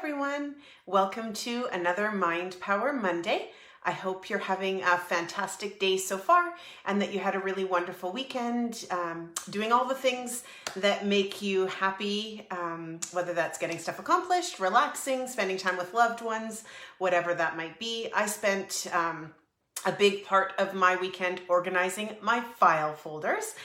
everyone. Welcome to another Mind Power Monday. I hope you're having a fantastic day so far and that you had a really wonderful weekend, doing all the things that make you happy, whether that's getting stuff accomplished, relaxing, spending time with loved ones, whatever that might be. I spent a big part of my weekend organizing my file folders,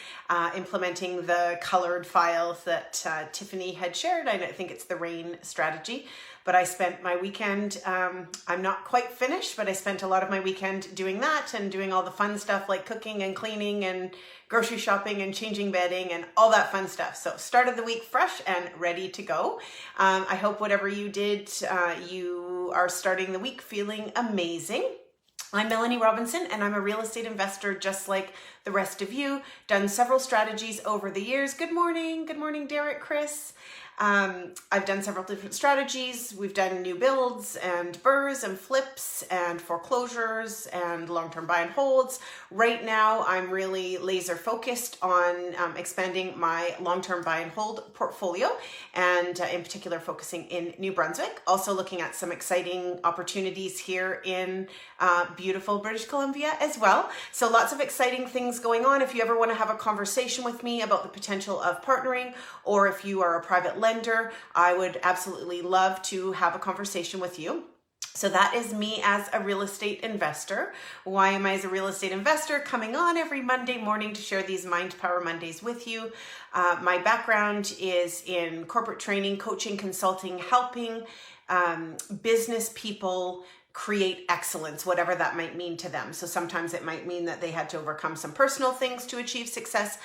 implementing the colored files that Tiffany had shared. I think it's the RAIN strategy, but I spent my weekend, I'm not quite finished, but I spent a lot of my weekend doing that and doing all the fun stuff like cooking and cleaning and grocery shopping and changing bedding and all that fun stuff. So started the week fresh and ready to go. I hope whatever you did, you are starting the week feeling amazing. I'm Melanie Robinson and I'm a real estate investor just like the rest of you. Done several strategies over the years. Good morning, Derek, Chris. I've done several different strategies. We've done new builds and BRRRRs and flips and foreclosures and long-term buy and holds. Right now, I'm really laser focused on expanding my long-term buy and hold portfolio and in particular focusing in New Brunswick. Also looking at some exciting opportunities here in beautiful British Columbia as well. So lots of exciting things going on. If you ever want to have a conversation with me about the potential of partnering, or if you are a private lender, I would absolutely love to have a conversation with you. So that is me as a real estate investor. Why am I as a real estate investor? Coming on every Monday morning to share these Mind Power Mondays with you. My background is in corporate training, coaching, consulting, helping business people create excellence, whatever that might mean to them. So sometimes it might mean that they had to overcome some personal things to achieve success.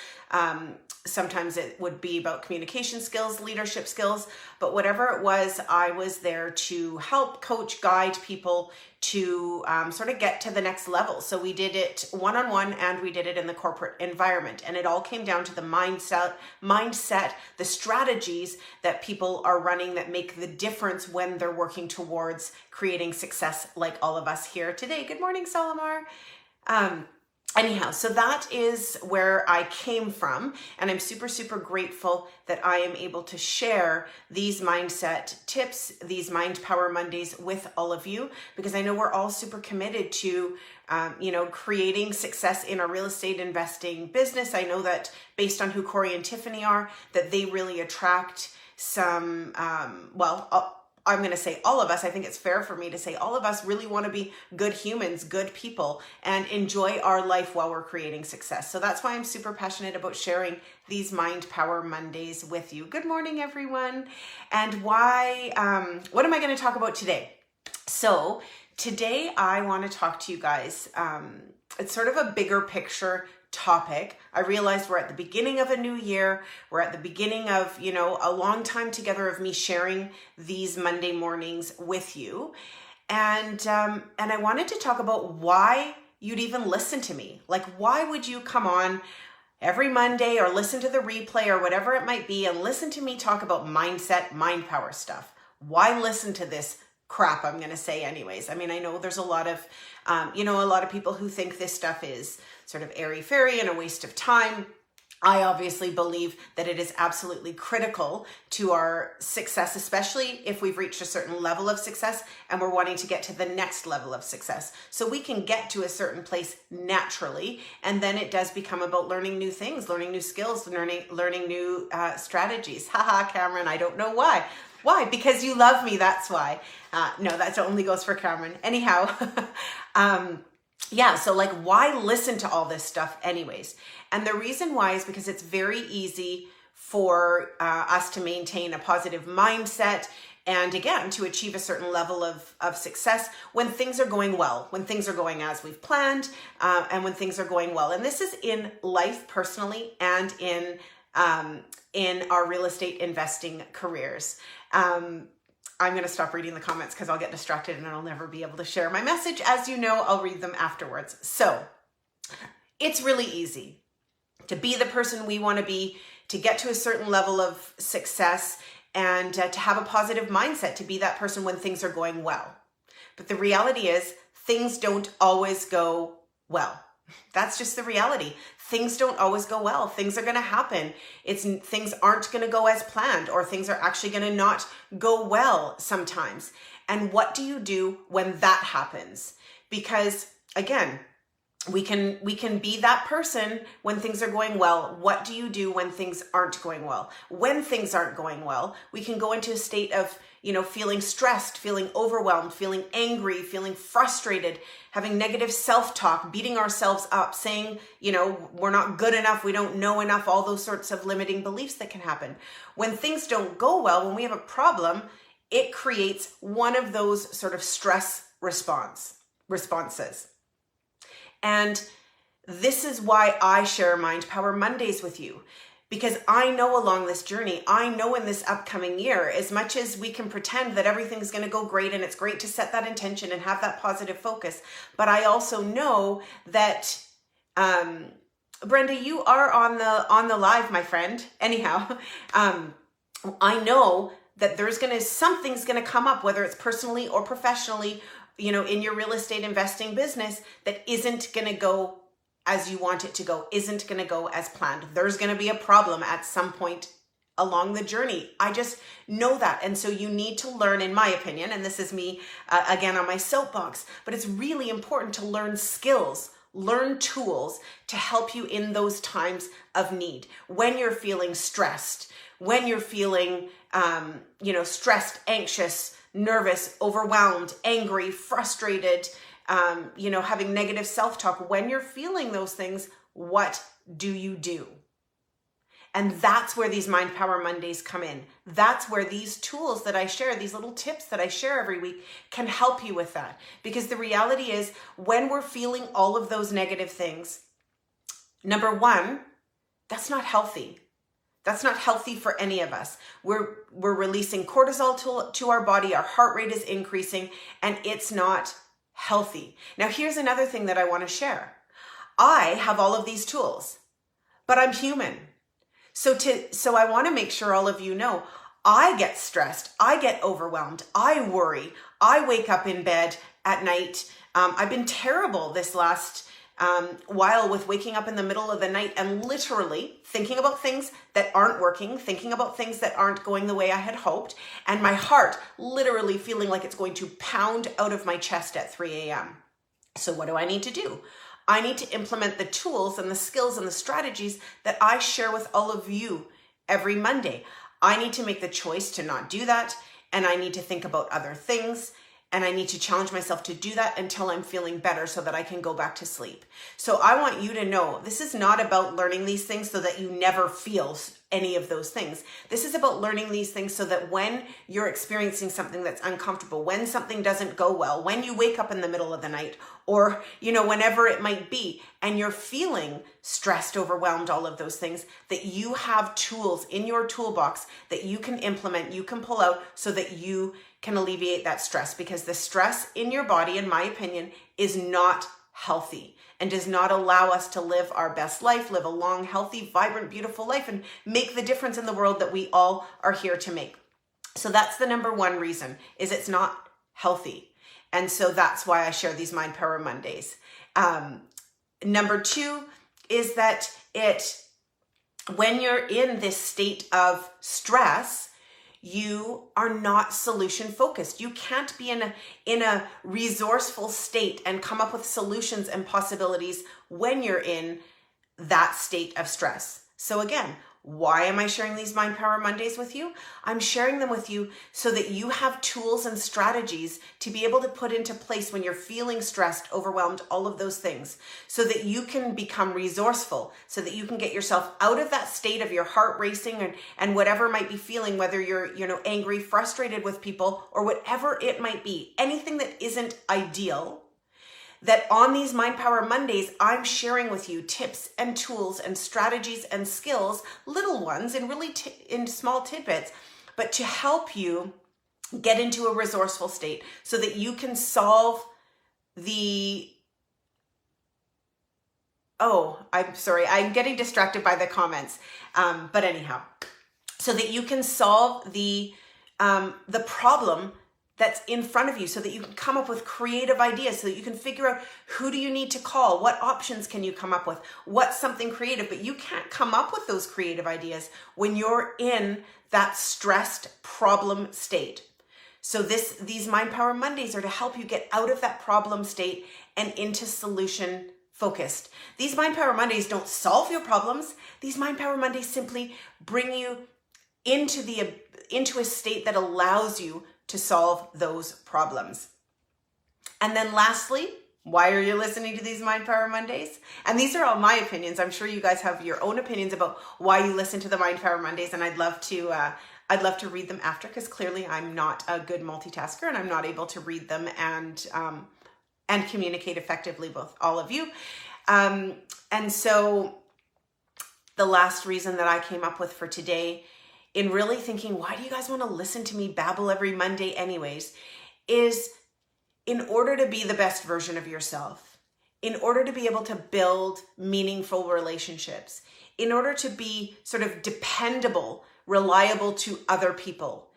Sometimes it would be about communication skills, leadership skills, but whatever it was, I was there to help coach, guide people to sort of get to the next level. So we did it one-on-one and we did it in the corporate environment. And it all came down to the mindset, the strategies that people are running that make the difference when they're working towards creating success like all of us here today. Good morning, Solomar. Anyhow, so that is where I came from, and I'm super, super grateful that I am able to share these mindset tips, these Mind Power Mondays with all of you, because I know we're all super committed to, creating success in our real estate investing business. I know that based on who Corey and Tiffany are, that they really attract some, I'm going to say all of us. I think it's fair for me to say all of us really want to be good humans, good people, and enjoy our life while we're creating success. So that's why I'm super passionate about sharing these Mind Power Mondays with you. Good morning, everyone. And what am I going to talk about today? So today I want to talk to you guys. It's sort of a bigger picture topic. I realized we're at the beginning of a new year. We're at the beginning of, a long time together of me sharing these Monday mornings with you. And I wanted to talk about why you'd even listen to me. Like, why would you come on every Monday or listen to the replay or whatever it might be and listen to me talk about mindset, mind power stuff? Why listen to this crap, I'm going to say anyways? I mean, I know there's a lot of, a lot of people who think this stuff is sort of airy-fairy and a waste of time. I obviously believe that it is absolutely critical to our success, especially if we've reached a certain level of success and we're wanting to get to the next level of success. So we can get to a certain place naturally, and then it does become about learning new things, learning new skills, learning new strategies. Haha, Cameron, I don't know why. Why? Because you love me, that's why. No, that only goes for Cameron. Anyhow, so like, why listen to all this stuff anyways? And the reason why is because it's very easy for us to maintain a positive mindset and again, to achieve a certain level of success when things are going well, when things are going as we've planned, and when things are going well. And this is in life personally and in our real estate investing careers. I'm going to stop reading the comments because I'll get distracted and I'll never be able to share my message. As you know, I'll read them afterwards. So it's really easy to be the person we want to be, to get to a certain level of success, and to have a positive mindset, to be that person when things are going well. But the reality is things don't always go well. That's just the reality. Things don't always go well. Things are going to happen. Things aren't going to go as planned, or things are actually going to not go well sometimes. And what do you do when that happens? Because again, we can be that person when things are going well. What do you do when things aren't going well? When things aren't going well, we can go into a state of, feeling stressed, feeling overwhelmed, feeling angry, feeling frustrated, having negative self-talk, beating ourselves up, saying, we're not good enough, we don't know enough, all those sorts of limiting beliefs that can happen. When things don't go well, when we have a problem, it creates one of those sort of stress responses. And this is why I share Mind Power Mondays with you, because I know along this journey, I know in this upcoming year, as much as we can pretend that everything's going to go great, and it's great to set that intention and have that positive focus, but I also know that, Brenda, you are on the live, my friend. Anyhow, I know that something's going to come up, whether it's personally or professionally, in your real estate investing business, that isn't going to go as you want it to go, isn't going to go as planned. There's going to be a problem at some point along the journey. I just know that. And so you need to learn, in my opinion, and this is me again on my soapbox, but it's really important to learn skills, learn tools to help you in those times of need. When you're feeling stressed, when you're feeling, stressed, anxious, nervous, overwhelmed, angry, frustrated, having negative self-talk. When you're feeling those things, what do you do? And that's where these Mind Power Mondays come in. That's where these tools that I share, these little tips that I share every week, can help you with that. Because the reality is, when we're feeling all of those negative things, number one, that's not healthy. That's not healthy for any of us. We're releasing cortisol to our body. Our heart rate is increasing, and it's not healthy. Now, here's another thing that I want to share. I have all of these tools, but I'm human. So I want to make sure all of you know, I get stressed. I get overwhelmed. I worry. I wake up in bed at night. I've been terrible this last while with waking up in the middle of the night and literally thinking about things that aren't working, thinking about things that aren't going the way I had hoped, and my heart literally feeling like it's going to pound out of my chest at 3 a.m. So what do I need to do? I need to implement the tools and the skills and the strategies that I share with all of you every Monday. I need to make the choice to not do that, and I need to think about other things. And I need to challenge myself to do that until I'm feeling better so that I can go back to sleep. So I want you to know, this is not about learning these things so that you never feel any of those things. This is about learning these things so that when you're experiencing something that's uncomfortable, when something doesn't go well, when you wake up in the middle of the night, or, whenever it might be, and you're feeling stressed, overwhelmed, all of those things, that you have tools in your toolbox that you can implement, you can pull out so that you can alleviate that stress, because the stress in your body, in my opinion, is not healthy and does not allow us to live our best life, live a long, healthy, vibrant, beautiful life, and make the difference in the world that we all are here to make. So that's the number one reason, is it's not healthy. And so that's why I share these Mind Power Mondays. Number two is that when you're in this state of stress, you are not solution focused. You can't be in a resourceful state and come up with solutions and possibilities when you're in that state of stress. So again, why am I sharing these Mind Power Mondays with you? I'm sharing them with you so that you have tools and strategies to be able to put into place when you're feeling stressed, overwhelmed, all of those things, so that you can become resourceful, so that you can get yourself out of that state of your heart racing and whatever might be feeling, whether you're, angry, frustrated with people, or whatever it might be, anything that isn't ideal. That on these Mind Power Mondays, I'm sharing with you tips and tools and strategies and skills, little ones and really in small tidbits, but to help you get into a resourceful state so that you can solve I'm sorry, I'm getting distracted by the comments. But anyhow, so that you can solve the problem that's in front of you so that you can come up with creative ideas, so that you can figure out who do you need to call, what options can you come up with, what's something creative. But you can't come up with those creative ideas when you're in that stressed problem state. So these Mind Power Mondays are to help you get out of that problem state and into solution focused. These Mind Power Mondays don't solve your problems. These Mind Power Mondays simply bring you into a state that allows you to solve those problems. And then lastly, why are you listening to these Mind Power Mondays? And these are all my opinions. I'm sure you guys have your own opinions about why you listen to the Mind Power Mondays, and I'd love to read them after, because clearly I'm not a good multitasker and I'm not able to read them and communicate effectively with all of you. And so the last reason that I came up with for today, in really thinking, why do you guys want to listen to me babble every Monday anyways, is in order to be the best version of yourself, in order to be able to build meaningful relationships, in order to be sort of dependable, reliable to other people,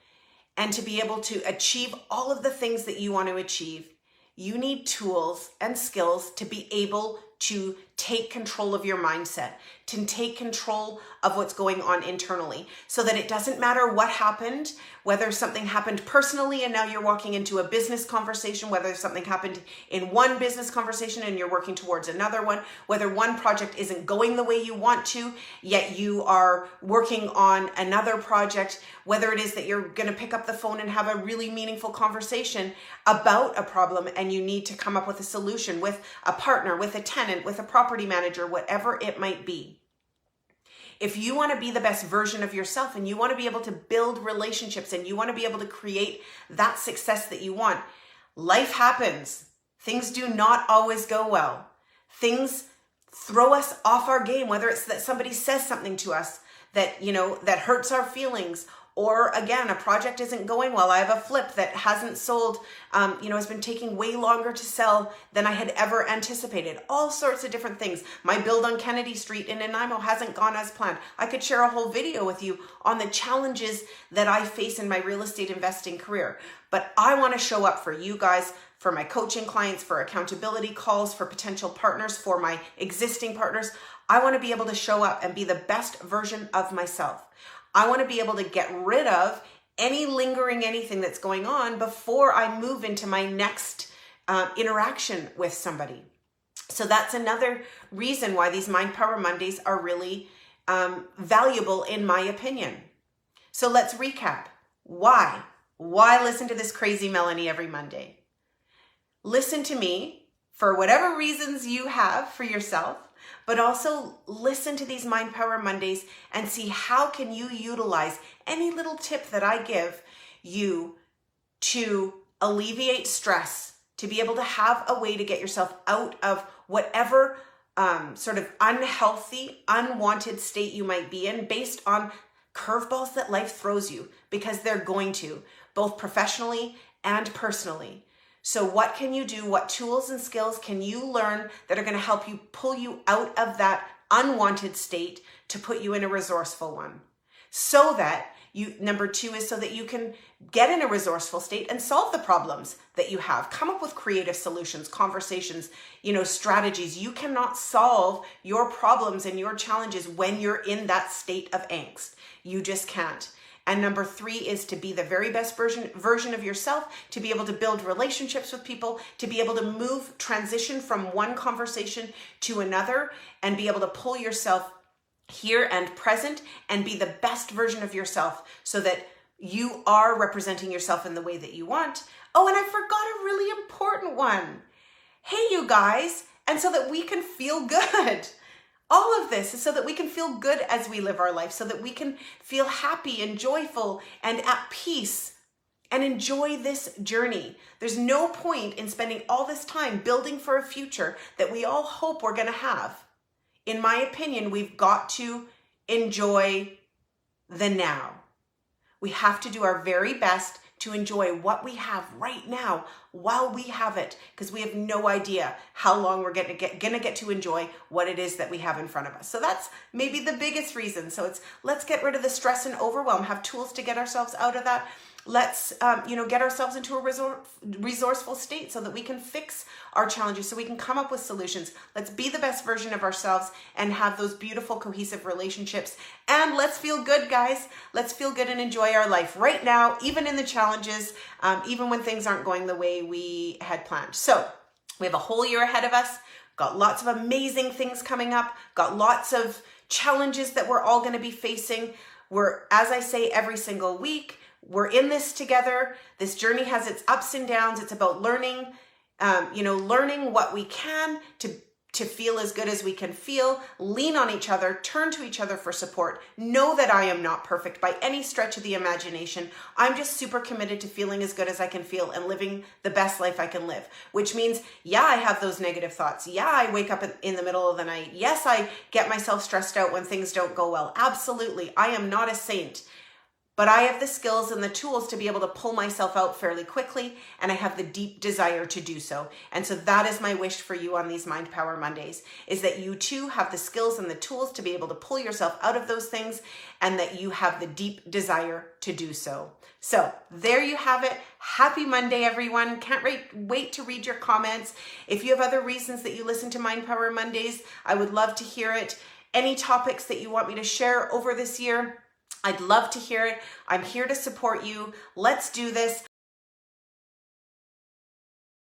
and to be able to achieve all of the things that you want to achieve, you need tools and skills to be able to take control of your mindset, to take control of what's going on internally, so that it doesn't matter what happened, whether something happened personally and now you're walking into a business conversation, whether something happened in one business conversation and you're working towards another one, whether one project isn't going the way you want to, yet you are working on another project, whether it is that you're going to pick up the phone and have a really meaningful conversation about a problem and you need to come up with a solution with a partner, with a tenant, with a property manager, whatever it might be. If you want to be the best version of yourself and you want to be able to build relationships and you want to be able to create that success that you want, life happens. Things do not always go well. Things throw us off our game, whether it's that somebody says something to us that, that hurts our feelings, or again, a project isn't going well. I have a flip that hasn't sold, has been taking way longer to sell than I had ever anticipated. All sorts of different things. My build on Kennedy Street in Nanaimo hasn't gone as planned. I could share a whole video with you on the challenges that I face in my real estate investing career. But I want to show up for you guys, for my coaching clients, for accountability calls, for potential partners, for my existing partners. I want to be able to show up and be the best version of myself. I want to be able to get rid of any lingering anything that's going on before I move into my next interaction with somebody. So that's another reason why these Mind Power Mondays are really valuable in my opinion. So let's recap. Why? Why listen to this crazy Melanie every Monday? Listen to me for whatever reasons you have for yourself, but also listen to these Mind Power Mondays and see how can you utilize any little tip that I give you to alleviate stress, to be able to have a way to get yourself out of whatever sort of unhealthy, unwanted state you might be in, based on curveballs that life throws you, because they're going to, both professionally and personally. So what can you do? What tools and skills can you learn that are going to help you pull you out of that unwanted state to put you in a resourceful one? So that number two is so that you can get in a resourceful state and solve the problems that you have. Come up with creative solutions, conversations, strategies. You cannot solve your problems and your challenges when you're in that state of angst. You just can't. And number three is to be the very best version of yourself, to be able to build relationships with people, to be able to transition from one conversation to another, and be able to pull yourself here and present and be the best version of yourself so that you are representing yourself in the way that you want. Oh, and I forgot a really important one. Hey, you guys, and so that we can feel good. All of this is so that we can feel good as we live our life, so that we can feel happy and joyful and at peace and enjoy this journey. There's no point in spending all this time building for a future that we all hope we're going to have. In my opinion, we've got to enjoy the now. We have to do our very best to enjoy what we have right now while we have it, because we have no idea how long we're gonna get to enjoy what it is that we have in front of us. So that's maybe the biggest reason. So let's get rid of the stress and overwhelm, have tools to get ourselves out of that, let's get ourselves into a resourceful state so that we can fix our challenges, so we can come up with solutions. Let's be the best version of ourselves and have those beautiful, cohesive relationships. And let's feel good, guys. Let's feel good and enjoy our life right now, even in the challenges, even when things aren't going the way we had planned. So we have a whole year ahead of us, got lots of amazing things coming up, got lots of challenges that we're all going to be facing. We're, as I say every single week, we're in this together. This journey has its ups and downs. It's about learning, learning what we can to feel as good as we can feel, lean on each other, turn to each other for support. Know that I am not perfect by any stretch of the imagination. I'm just super committed to feeling as good as I can feel and living the best life I can live, which means, yeah, I have those negative thoughts. Yeah, I wake up in the middle of the night. Yes, I get myself stressed out when things don't go well. Absolutely. I am not a saint. But I have the skills and the tools to be able to pull myself out fairly quickly, and I have the deep desire to do so. And so that is my wish for you on these Mind Power Mondays, is that you too have the skills and the tools to be able to pull yourself out of those things, and that you have the deep desire to do so. So there you have it. Happy Monday, everyone. Can't wait to read your comments. If you have other reasons that you listen to Mind Power Mondays, I would love to hear it. Any topics that you want me to share over this year, I'd love to hear it. I'm here to support you. Let's do this.